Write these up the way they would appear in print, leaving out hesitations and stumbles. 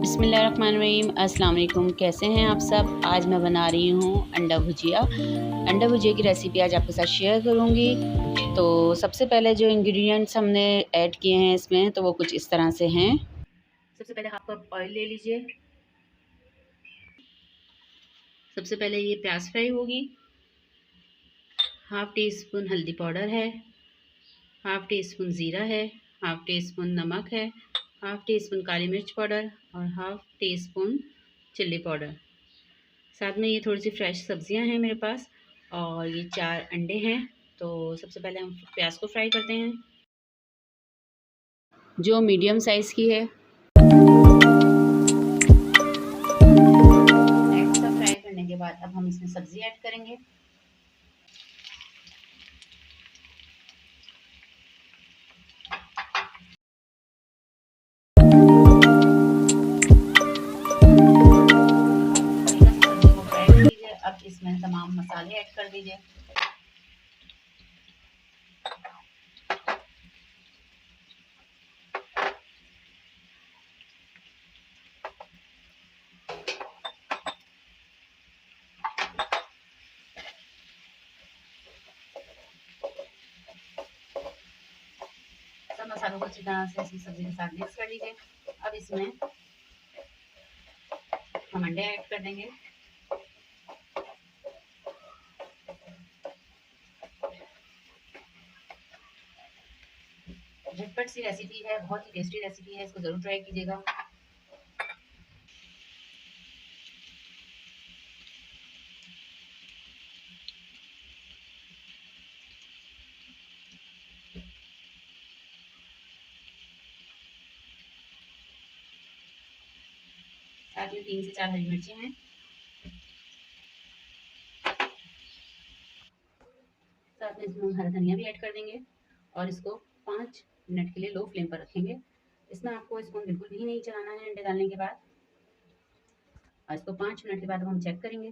बिस्मिल्लाहिर्रहमानिर्रहीम। अस्सलाम वालेकुम। कैसे हैं आप सब। आज मैं बना रही हूँ अंडा भुजिया। अंडा भुजिया की रेसिपी आज आपके साथ शेयर करूँगी। तो सबसे पहले जो इंग्रेडिएंट्स हमने ऐड किए हैं इसमें, तो वो कुछ इस तरह से हैं। सबसे पहले हाफ कप ऑयल ले लीजिए। सबसे पहले ये प्याज फ्राई होगी। हाफ़ टी स्पून हल्दी पाउडर है, हाफ़ टी स्पून ज़ीरा है, हाफ़ टी स्पून नमक है, हाफ़ टी स्पून काली मिर्च पाउडर और half tea spoon chilli powder. साथ में ये थोड़ी सी फ्रेश सब्जियां हैं मेरे पास, और ये 4 अंडे हैं। तो सबसे पहले हम प्याज को फ्राई करते हैं, जो मीडियम साइज़ की है। एक्स्ट्रा फ्राई करने के बाद अब हम इसमें सब्ज़ी ऐड करेंगे। अब इसमें तमाम मसाले ऐड कर दीजिए। सब मसालों को अच्छी तरह से इसमें सब्जी के साथ मिक्स कर लीजिए। अब इसमें हम अंडे ऐड कर देंगे। झटपट सी रेसिपी है, बहुत ही टेस्टी रेसिपी है, इसको ज़रूर ट्राई कीजिएगा। साथ में 3 से 4 हरी मिर्ची हैं। साथ में इसमें हम हरा धनिया भी ऐड कर देंगे और इसको 5 मिनट के लिए लो फ्लेम पर रखेंगे। इसमें आपको स्पून बिल्कुल भी नहीं चलाना है अंडे डालने के बाद। और इसको 5 मिनट के बाद हम चेक करेंगे।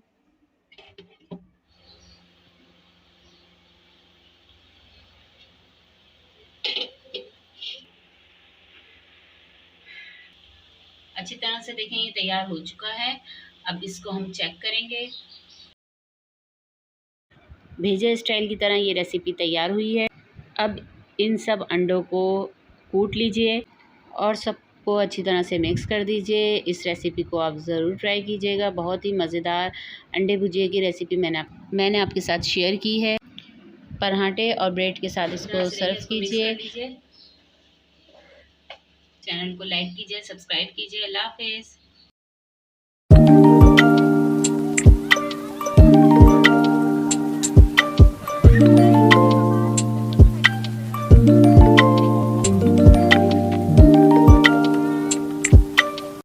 अच्छी तरह से देखें, ये तैयार हो चुका है। अब इसको हम चेक करेंगे। भेजे स्टाइल की तरह ये रेसिपी तैयार हुई है। अब इन सब अंडों को कूट लीजिए और सबको अच्छी तरह से मिक्स कर दीजिए। इस रेसिपी को आप ज़रूर ट्राई कीजिएगा। बहुत ही मज़ेदार अंडे भुजिया की रेसिपी मैंने आपके साथ शेयर की है। पराठे और ब्रेड के साथ इसको सर्व कीजिए। चैनल को लाइक कीजिए, सब्सक्राइब कीजिए। अल्लाह हाफ़िज़।